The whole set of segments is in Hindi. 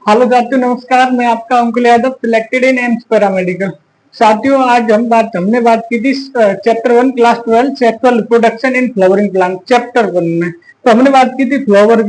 हेलो साथियों, नमस्कार। मैं आपका Ankul Yadav, selected in AIIMS paramedical. साथियों, आज हमने बात की थी chapter 1 class 12 sexual reproduction in flowering plant chapter 1 में। तो हमने बात की थी फ्लावर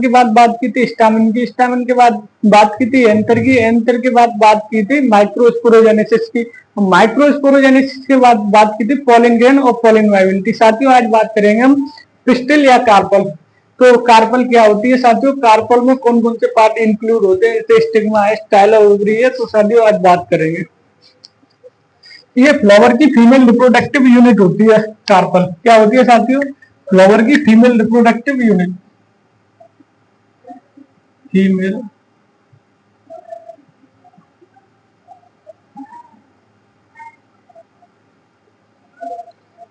की बाद बात की थी स्टामिन के बाद बात की थी एंथर के बाद बात की थी माइक्रोस्पोरोजेनेसिस की। माइक्रोस्पोरोजेनेसिस के बाद बात की थी पॉलिन ग्रेन और पॉलिन वाइबिलिटी। साथियों, आज बात करेंगे हम पिस्टिल या कार्पल। तो कार्पल क्या होती है साथियों? कार्पल में कौन कौन से पार्ट इंक्लूड होते हैं? जैसे स्टिग्मा है, स्टाइल ओवरी है। तो साथियों, आज बात करेंगे। ये फ्लावर की फीमेल रिप्रोडक्टिव यूनिट होती है। कार्पल क्या होती है साथियों? फ्लावर की फीमेल रिप्रोडक्टिव यूनिट। फीमेल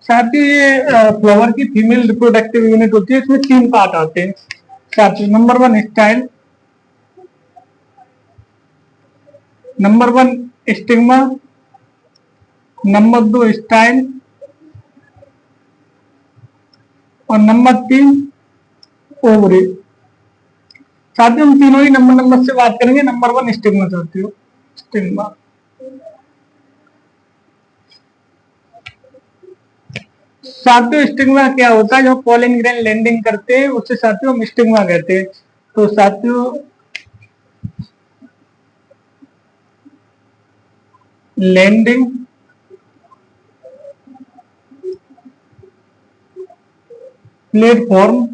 साथियों, ये फ्लावर की फीमेल रिप्रोडक्टिव यूनिट होती है। इसमें 3 पार्ट आते हैं साथियों। Number 1 style, number 1 stigma, number 2 style और नंबर 3 ओवरी। साथियों, हम तीनों ही नंबर नंबर से बात करेंगे। नंबर 1 स्टिग्मा साथियों, स्टिग्मा। साथियों, स्टिग्मा क्या होता है? जो पॉलिन ग्रेन लैंडिंग करते हैं उससे साथियों हम स्टिग्मा कहते हैं। तो साथियों, लैंडिंग प्लेटफॉर्म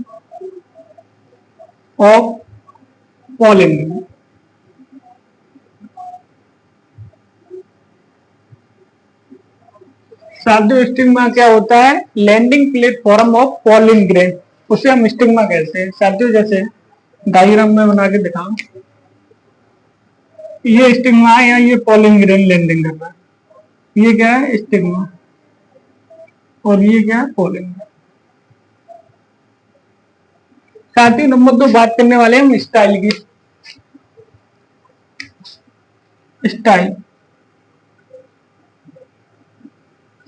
ऑफ पॉलिन। साथियों, स्टिग्मा क्या होता है? Landing platform of pollen grain, उसे हम स्टिग्मा कहते हैं साथियों। जैसे डायग्राम में बना के दिखाऊं, ये स्टिग्मा है या ये पॉलिन ग्रेन लैंडिंग कर रहा है। ये क्या है? स्टिग्मा। और ये क्या है? पॉलिन। साथियों, नंबर 2 बात करने वाले हैं हम स्टाइल की। स्टाइल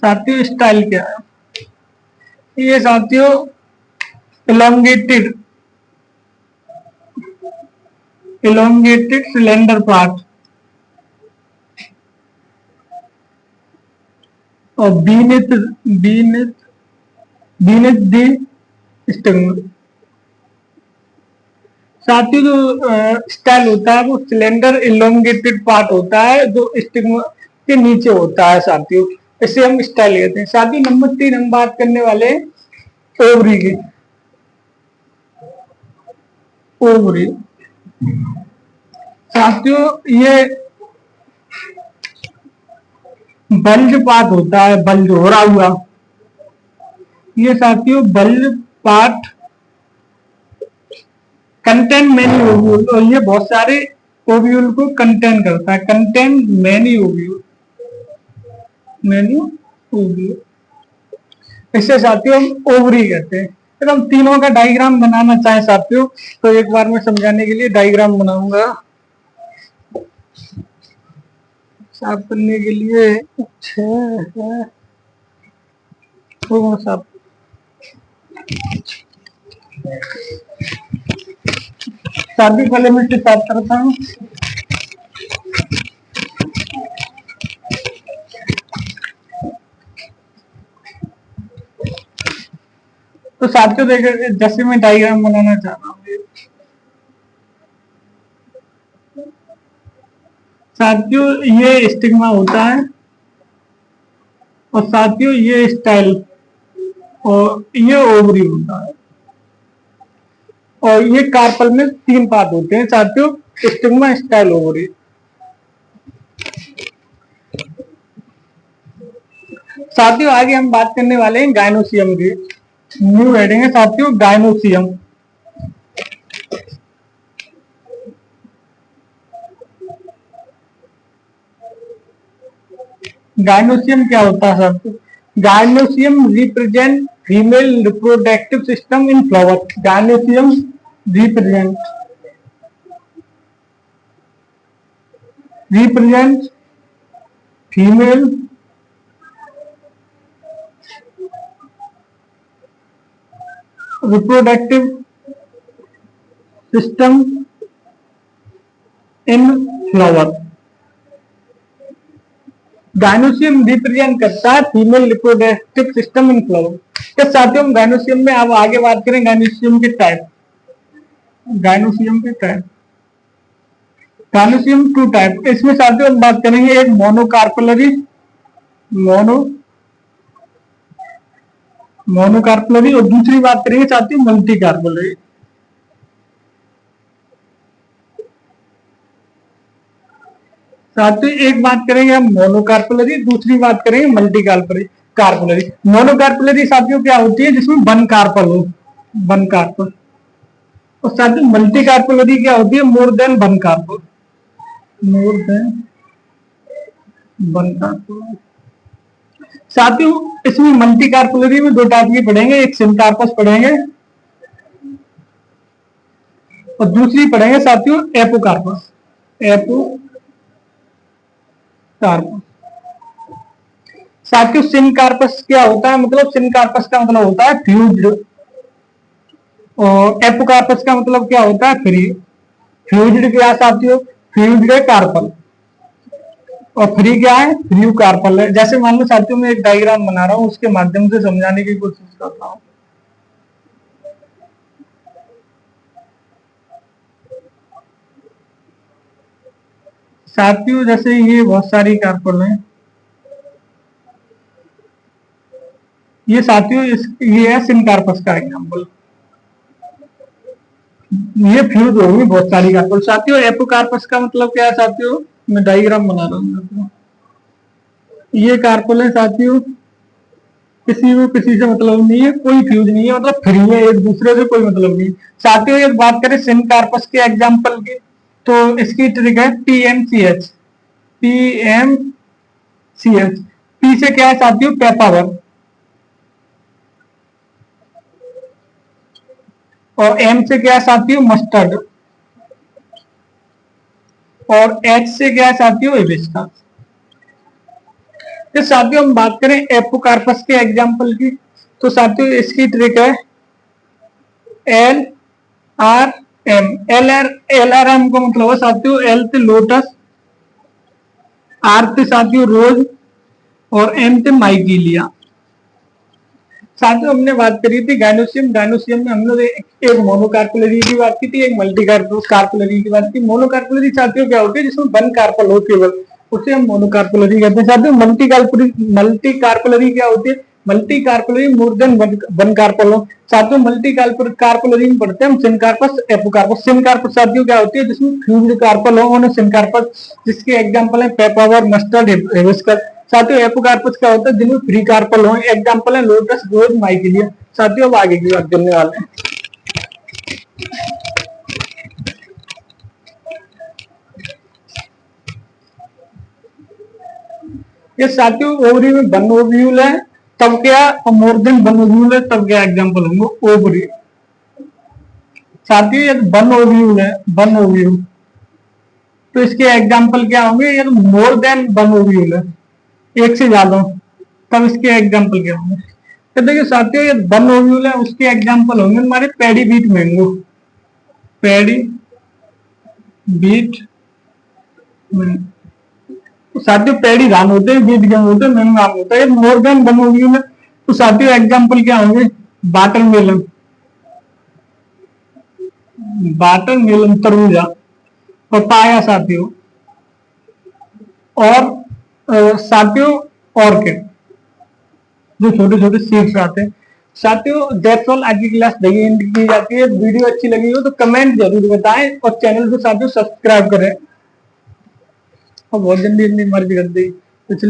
साथियों, स्टाइल क्या है? ये साथियों elongated slender part और beneath the stigma। साथियों, जो स्टाइल होता है वो सिलेंडर इलोंगेटेड पार्ट होता है जो स्टिग्मा के नीचे होता है साथियों। इसे हम स्टाइल कहते हैं। साथियों, नंबर 3 हम बात करने वाले ओवरी की। ओवरी साथियों, ये बल्ज पार्ट होता है, बल्ज हो रहा हुआ। ये साथियों bulge part contain many ovule, और ये बहुत सारे ओव्यूल को कंटेन करता है। Contain many ovule, many ovule. इसे साथियों हम ओवरी कहते हैं। अगर हम तीनों का डायग्राम बनाना चाहें साथियों, तो एक बार मैं समझाने के लिए डायग्राम बनाऊंगा साफ करने के लिए। अच्छा है, तो साफ साथ ही पहले मैं इसे साफ करता हूँ। तो साथियों देखिए, जैसे मैं डायग्राम बनाना चाह रहा हूँ साथियों, ये स्टिग्मा होता है और साथियों ये स्टाइल और ये ओवरी होता है। और ये कार्पल में 3 पार्ट होते हैं साथियों, स्टिग्मा, स्टाइल, ओवरी। साथियों, आगे हम बात करने वाले हैं गायनोसियम की। न्यू हेडिंग है साथियों, गायनोसियम। गायनोसियम क्या होता है साथियों? Gynoecium represent female reproductive system in flower. Gynoecium represent female reproductive system in flower. Gynoecium represent करता है female reproductive system in flower. तो साथियों गायनोसियम में अब आगे बात करें गायनोसियम के टाइप। गायनोसियम के टाइप, गायनोसियम टू टाइप। इसमें साथियों हम बात करेंगे एक मोनोकार्पलरी, मोनोकार्पलरी, और दूसरी बात करेंगे साथियों मल्टी कार्पलरी। साथियों एक बात करेंगे हम मोनोकार्पलरी, दूसरी बात करेंगे मल्टी कार्पलरी। मोनोकार्पलरी साथियों क्या होती है जिसमें वन कार्पल हो, वन कार्पल। और साथियों मल्टी कार्पलरी क्या होती है, more than one carpel, more than one carpel. साथियों इसमें मल्टी कार्पलरी में दो टाइप की पढ़ेंगे, एक सिनकार्पस पढ़ेंगे और दूसरी पढ़ेंगे साथियों एपोकार्पस, एपोकार्पस। साथियों सिनकार्पस क्या होता है, मतलब सिनकार्पस का मतलब होता है फ्यूज्ड, और एपोकार्पस का मतलब क्या होता है फ्री। फ्यूज्ड क्या साथियों, फ्यूज्ड है कार्पल, और फ्री क्या है, फ्री कार्पल है। जैसे मान लो साथियों मैं एक डायग्राम बना रहा हूं, उसके माध्यम से समझाने की कोशिश कर रहा हूं। साथियों जैसे ये बहुत सारी कार्पल हैं, ये साथियों ये है सिनकार्पस का एग्जाम्पल, ये फ्यूज होगी बहुत सारी कार्पल। साथियों एपोकार्पस का मतलब क्या है साथियों, मैं डायग्राम बना रहा हूँ। ये कार्पल है साथियों, किसी को किसी से मतलब नहीं है, कोई फ्यूज नहीं है, मतलब फ्री है, एक दूसरे से कोई मतलब नहीं। साथियों एक बात करें सिनकार्पस के एग्जाम्पल की, तो इसकी ट्रिक है PMCH, PMCH। पी से क्या है साथियों, पेपावर, और एम से क्या है साथियों, मस्टर्ड, और एच से क्या है साथियों, हिबिस्कस। तो साथियों हम बात करें एपोकार्पस के एग्जाम्पल की, तो साथियों इसकी ट्रिक है LRM। LRM का मतलब है साथियों एल से लोटस, आर से साथियों रोज, और एम से माइकीलिया। साथियों हमने बात करी थी गायनोसियम, गायनोसियम में हमने एक मोनोकार्पलरी की बात की थी, एक मल्टी कार्पलरी की बात की। मोनोकार्पलरी साथियों क्या होती है जिसमें वन कार्पल हो केवल, उसे हम मोनोकार्पलरी कहते हैं। साथियों मल्टी कार्पलरी क्या होती है, multicarpellary more than one carpel हो। साथियों मल्टी कार्पलरी में पढ़ते हैं हम सिनकार्पस एपोकार्पस। सिनकार्पस साथियों क्या होती है जिसमें फ्यूज्ड कार्पल हो, उन्हें सिनकार्पस, जिसके एग्जाम्पल है पेपावर, मस्टर्ड, हिबिस्कस। साथियों एपोकार्पस क्या होता है जिनमें फ्री कार्पल हो, एग्जाम्पल है लोटस, रोज, माइकीलिया। साथियों अब आगे की बात करने वाले हैं। ये साथियों ओवरी में वन ओव्यूल है तब क्या, और मोर देन वन ओव्यूल है तब क्या एग्जाम्पल होंगे ओवरी। साथियों ये वन ओव्यूल है, वन ओव्यूल, तो इसके एग्जाम्पल क्या होंगे, ये मोर देन वन ओव्यूल है, एक से ज्यादा, तब इसके एग्जाम्पल क्या होंगे। तो देखिए साथियों ये वन ओव्यूल है, उसके एग्जाम्पल होंगे हमारे paddy beet mango, paddy beet. तो साथियों पैडी धान होते हैं, बीट गेहूं होते हैं, मैंगो आम होता है। मोर देन वन ओव्यूल है, तो साथियों एग्जाम्पल क्या होंगे, वाटरमेलन, वाटरमेलन तरबूजा, पपाया साथियों, और साथियों ऑर्किड, जो छोटे छोटे सीड्स आते हैं। साथियों दैट्स ऑल, आज की क्लास यही एंड की जाती है। वीडियो अच्छी लगी हो तो कमेंट जरूर बताएं, और चैनल को साथियों सब्सक्राइब करें। और बहुत जल्दी अपनी मर्जी कर दी, तो चलिए।